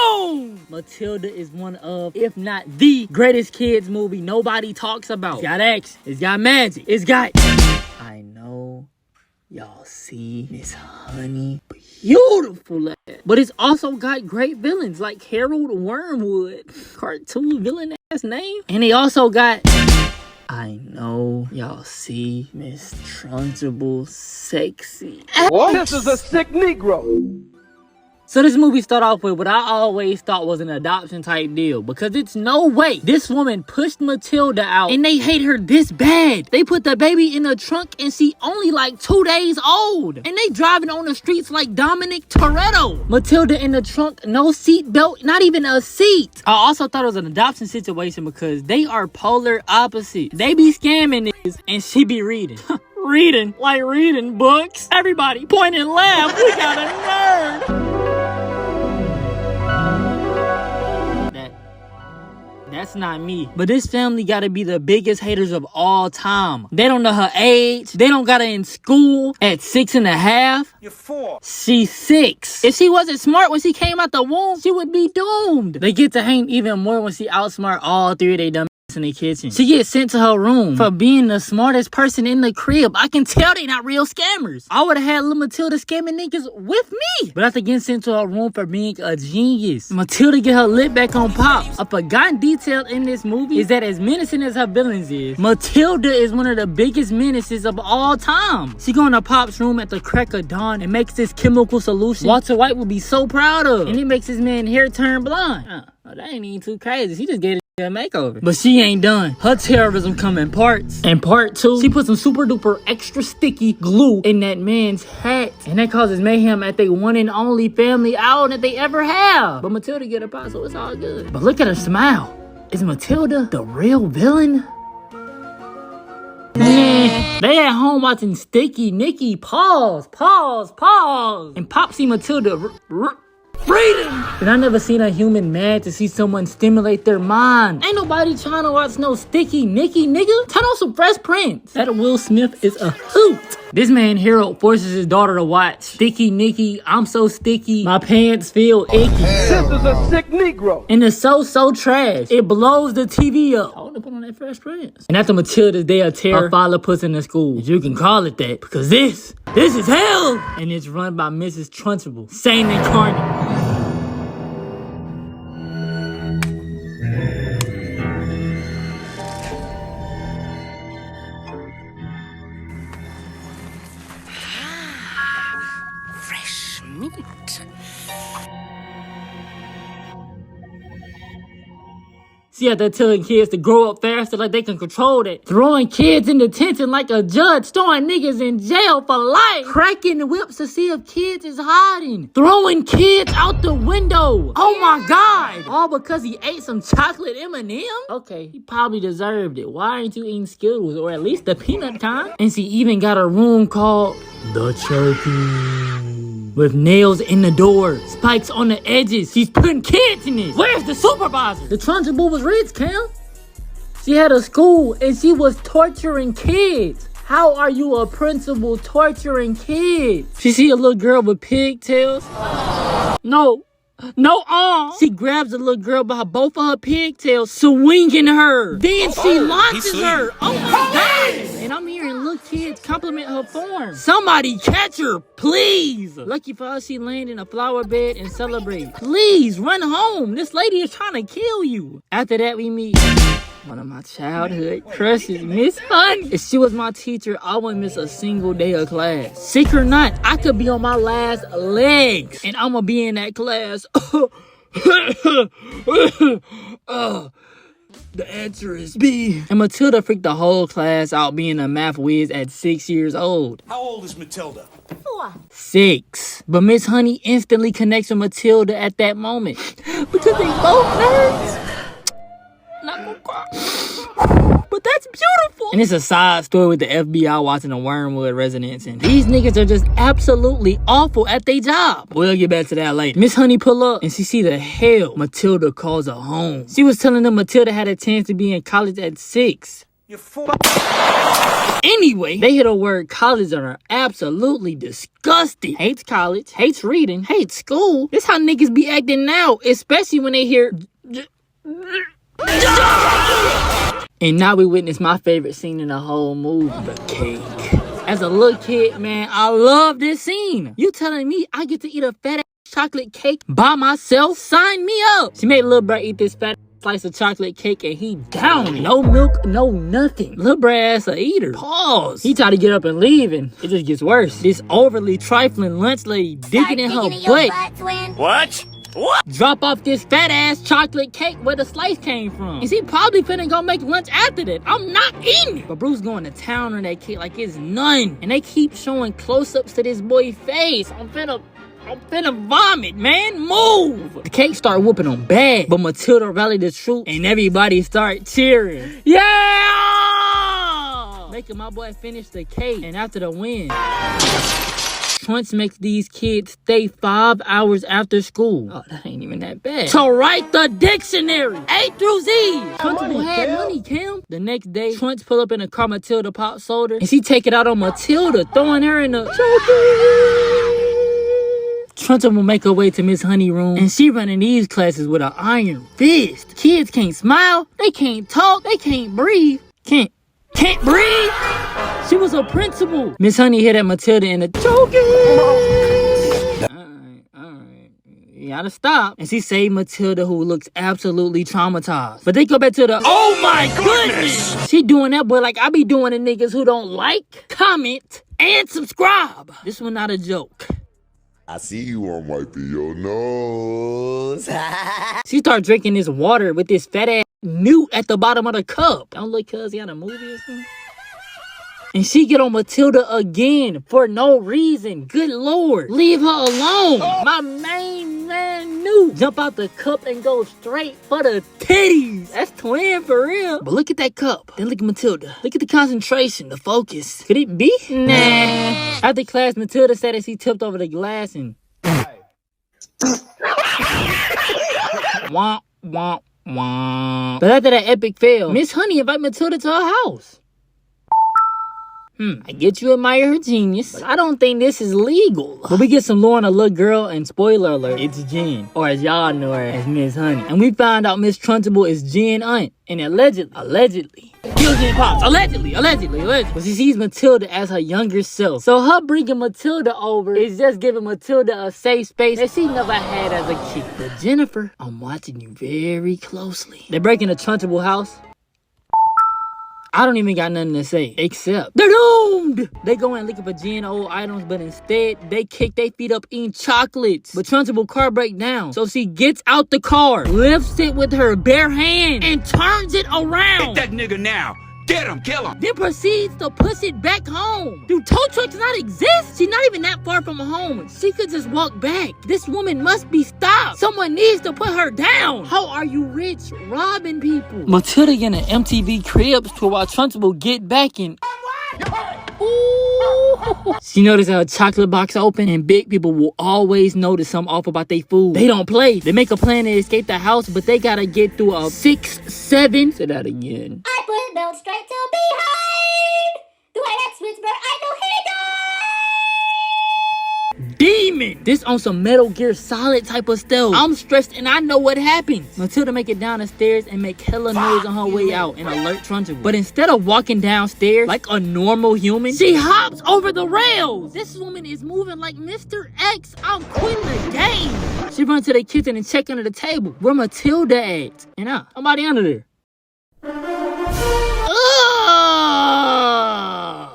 Boom! Matilda is one of, if not the greatest kids movie nobody talks about. It's got action. It's got magic. It's got... I know y'all see Miss Honey, beautiful ass. But it's also got great villains like Harold Wormwood. Cartoon villain ass name. And they also got... I know y'all see Miss Trunchbull sexy. What? This is a sick Negro. So this movie start off with what I always thought was an adoption type deal, because it's no way this woman pushed Matilda out and they hate her this bad. They put the baby in the trunk and she only like 2 days old. And they driving on the streets like Dominic Toretto. Matilda in the trunk, no seat belt, not even a seat. I also thought it was an adoption situation because they are polar opposites. They be scamming niggas and she be reading. Reading, like reading books. Everybody point and laugh. We got a nerd. That's not me. But this family gotta be the biggest haters of all time. They don't know her age. They don't got her in school at 6.5. You're 4. She's 6. If she wasn't smart when she came out the womb, she would be doomed. They get to hate even more when she outsmart all 3 of they dumb in the kitchen. She gets sent to her room for being the smartest person in the crib. I can tell they not real scammers. I would have had little Matilda scamming niggas with me. But after getting sent to her room for being a genius, Matilda get her lip back on Pops. A forgotten detail in this movie is that as menacing as her villains is, Matilda is one of the biggest menaces of all time. She go in her Pop's room at the crack of dawn and makes this chemical solution Walter White would be so proud of. And it makes his man hair turn blonde. That ain't even too crazy. She just gave a makeover. But she ain't done. Her terrorism come in parts. In part 2, she put some super duper extra sticky glue in that man's hat. And that causes mayhem at they one and only family outing that they ever have. But Matilda get her pot, so it's all good. But look at her smile. Is Matilda the real villain? Nah. They at home watching Sticky Nicky. Pause. And Pop see Matilda freedom! And I never seen a human mad to see someone stimulate their mind. Ain't nobody trying to watch no Sticky Nicky, nigga. Turn on some Fresh Prince. That Will Smith is a hoot. This man Harold forces his daughter to watch Sticky Nicky, I'm So Sticky, My Pants Feel Icky. This is a sick Negro. And it's so trash. It blows the TV up. I want to put on that Fresh Prince. And after Matilda's Day of Terror, her father puts in the school. You can call it that because this is hell. And it's run by Mrs. Trunchbull, Saint Incarnate. Fresh meat. She out there telling kids to grow up faster like they can control that. Throwing kids in detention like a judge. Throwing niggas in jail for life. Cracking the whips to see if kids is hiding. Throwing kids out the window. Oh my God. All because he ate some chocolate M&M? Okay, he probably deserved it. Why aren't you eating Skittles or at least the peanut kind? And she even got a room called The Turkey. With nails in the door, spikes on the edges. She's putting kids in it. Where's the supervisor? The Trunchbull was rich, Cam. She had a school and she was torturing kids. How are you a principal torturing kids? She see a little girl with pigtails? No. She grabs the little girl by both of her pigtails, swinging her. Then she launches her. Oh my God. And I'm hearing little kids compliment her form. Somebody catch her, please. Lucky for us, she landed in a flower bed and celebrate. Please run home. This lady is trying to kill you. After that, we meet one of my childhood crushes, Miss Honey. If she was my teacher, I wouldn't miss a single day of class. Sick or not, I could be on my last legs and I'm gonna be in that class. The answer is B. And Matilda freaked the whole class out being a math whiz at 6 years old. How old is Matilda? 4. 6. But Miss Honey instantly connects with Matilda at that moment. Because they both nerds. Not gonna cry. But that's beautiful. And it's a side story with the FBI watching the Wormwood residence. And these niggas are just absolutely awful at their job. We'll get back to that later. Miss Honey pull up and she see the hell Matilda calls her home. She was telling them Matilda had a chance to be in college at 6. You fool. Anyway, they hit a word college on her absolutely disgusting. Hates college, hates reading, hates school. This how niggas be acting now, especially when they hear. And now we witness my favorite scene in the whole movie, the cake. As a little kid, man, I love this scene. You telling me I get to eat a fat ass chocolate cake by myself? Sign me up. She made Lil Bro eat this fat slice of chocolate cake and he down it. No milk, no nothing. Lil Bro ass a eater. Pause. He tried to get up and leave and it just gets worse. This overly trifling lunch lady digging in her butt. What? What? Drop off this fat ass chocolate cake where the slice came from. And she probably finna go make lunch after that. I'm not eating it. But Bruce going to town on that cake like it's none. And they keep showing close-ups to this boy's face. I'm finna vomit, man. Move. The cake start whooping on bad. But Matilda rallied the troops and everybody start cheering. Yeah! Making my boy finish the cake. And after the win, Trunts makes these kids stay 5 hours after school. Oh, that ain't even that bad. To write the dictionary, A through Z. Trunts had money, Kim. The next day, Trunts pull up in a car Matilda pop sold her, and she take it out on Matilda, throwing her in the Trunts will make her way to Miss Honey room, and she running these classes with an iron fist. Kids can't smile, they can't talk, they can't breathe. Can't breathe. She was a principal. Miss Honey hit at Matilda in the choking. Alright. You gotta stop. And she saved Matilda, who looks absolutely traumatized. But they go back to the, oh my goodness. She doing that, boy, like I be doing to niggas who don't like, comment, and subscribe. This one not a joke. I see you on wiping your nose. She start drinking this water with this fat ass newt at the bottom of the cup. Don't look cuz he on a movie or something. And she get on Matilda again for no reason. Good Lord. Leave her alone. My main man knew. Jump out the cup and go straight for the titties. That's twin for real. But look at that cup. Then look at Matilda. Look at the concentration, the focus. Could it be? Nah. After class, Matilda said as he tipped over the glass and womp, womp, womp. But after that epic fail, Miss Honey invite Matilda to her house. I get you admire her genius, but I don't think this is legal. But we get some lore on a little girl, and spoiler alert, it's Jen. Or as y'all know her as Miss Honey. And we found out Miss Truntable is Jen aunt. And allegedly, Jen Pops. Allegedly. But she sees Matilda as her younger self. So her bringing Matilda over is just giving Matilda a safe space that she never had as a kid. But Jennifer, I'm watching you very closely. They break into Truntable house. I don't even got nothing to say, except they're doomed! They go in looking for Jen old items, but instead, they kick their feet up eating chocolates. But Truntable car break down, so she gets out the car, lifts it with her bare hand, and turns it around. Get that nigga now. Get him, kill him. Then proceeds to push it back home. Do tow trucks not exist? She's not even that far from home. She could just walk back. This woman must be stopped. Someone needs to put her down. How are you rich robbing people? Matilda in an MTV Cribs to while Truntable get back in. Ooh. She noticed how a chocolate box open, and big people will always notice something off about their food. They don't play. They make a plan to escape the house, but they gotta get through a 6-7. Say that again. I put belt straight to behind. Do I act Switchbird? I know he died. Demon! This on some Metal Gear Solid type of stealth. I'm stressed and I know what happens. Matilda make it down the stairs and make hella noise on her way out and alert Truntable. But instead of walking downstairs like a normal human, she hops over the rails. This woman is moving like Mr. X. I'm quitting the game. She runs to the kitchen and check under the table. Where Matilda at? And somebody under there.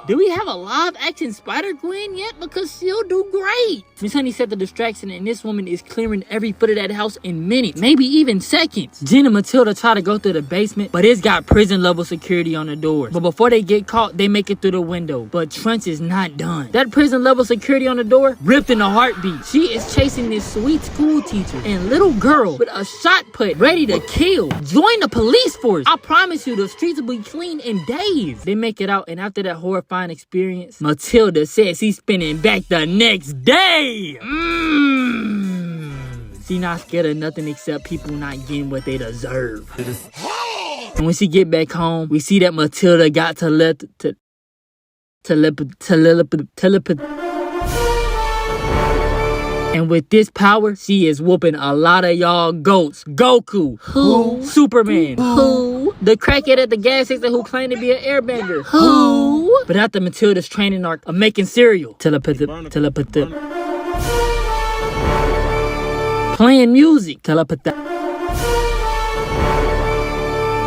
Do we have a live-action Spider-Gwen yet? Because she'll do great. Miss Honey set the distraction, and this woman is clearing every foot of that house in minutes, maybe even seconds. Jen and Matilda try to go through the basement, but it's got prison-level security on the doors. But before they get caught, they make it through the window. But Trunts is not done. That prison-level security on the door ripped in a heartbeat. She is chasing this sweet school teacher and little girl with a shot put ready to kill. Join the police force. I promise you, the streets will be clean in days. They make it out, and after that horrifying experience, Matilda says she's spinning back the next day. She not scared of nothing except people not getting what they deserve. And when she get back home, we see that Matilda got telepathy. And with this power, she is whooping a lot of y'all goats. Goku. Who? Superman. Who? The crackhead at the gas station who claimed to be an airbender. Who? But after Matilda's training arc of making cereal. Telepathy. Playing music. Telepathy.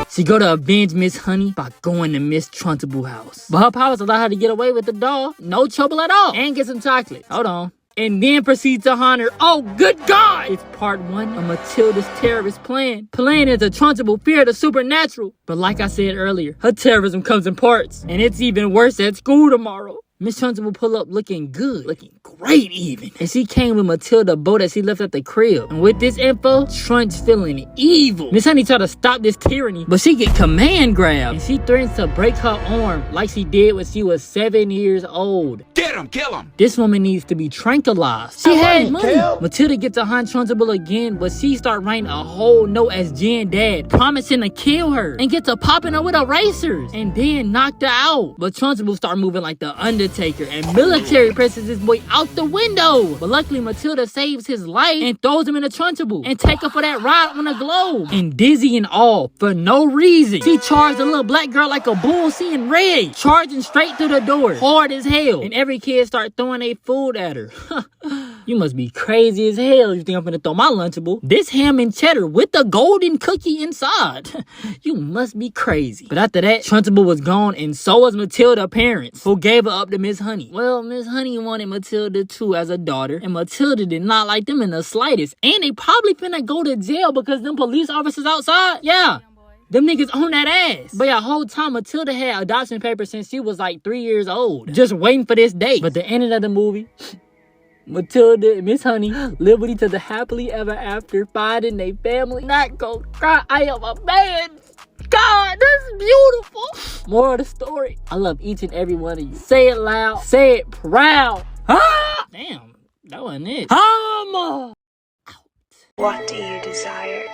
She go to avenge Miss Honey by going to Miss Trunchbull house. But her powers allow her to get away with the doll. No trouble at all. And get some chocolate. Hold on. And then proceed to harm her. Oh, good God! It's part 1 of Matilda's terrorist plan. Plan is a Trunchbull fear of the supernatural. But like I said earlier, her terrorism comes in parts. And it's even worse at school tomorrow. Miss Trunchbull pull up looking good. Looking great even. And she came with Matilda bow that she left at the crib. And with this info, Trunch feeling evil. Miss Honey try to stop this tyranny, but she get command grabbed. And she threatens to break her arm like she did when she was 7 years old. Get him, kill him. This woman needs to be tranquilized. She had money. Matilda gets to hunt Trunchbull again, but she start writing a whole note as Jen dad, promising to kill her and get to popping her with erasers. And then knocked her out. But Trunchbull start moving like the Undertaker, and military presses this boy out the window. But luckily Matilda saves his life and throws him in a Trunchbull and take her for that ride on the globe. And dizzy and all for no reason, she charged the little black girl like a bull seeing red, charging straight through the door, hard as hell. And every kid start throwing their food at her. You must be crazy as hell. You think I'm gonna throw my Lunchable? This ham and cheddar with the golden cookie inside. You must be crazy. But after that, Trunchbull was gone, and so was Matilda's parents, who gave her up to Miss Honey. Well, Miss Honey wanted Matilda too as a daughter, and Matilda did not like them in the slightest. And they probably finna go to jail because them police officers outside. Yeah. Them niggas on that ass. But yeah, whole time Matilda had adoption papers since she was like 3 years old. Just waiting for this day. But the ending of the movie, Matilda and Miss Honey live with each other happily ever after, finding their family. Not gonna cry. I am a man. God, that's beautiful. Moral of the story, I love each and every one of you. Say it loud. Say it proud. Ah! Damn, that wasn't it. Out. What do you desire?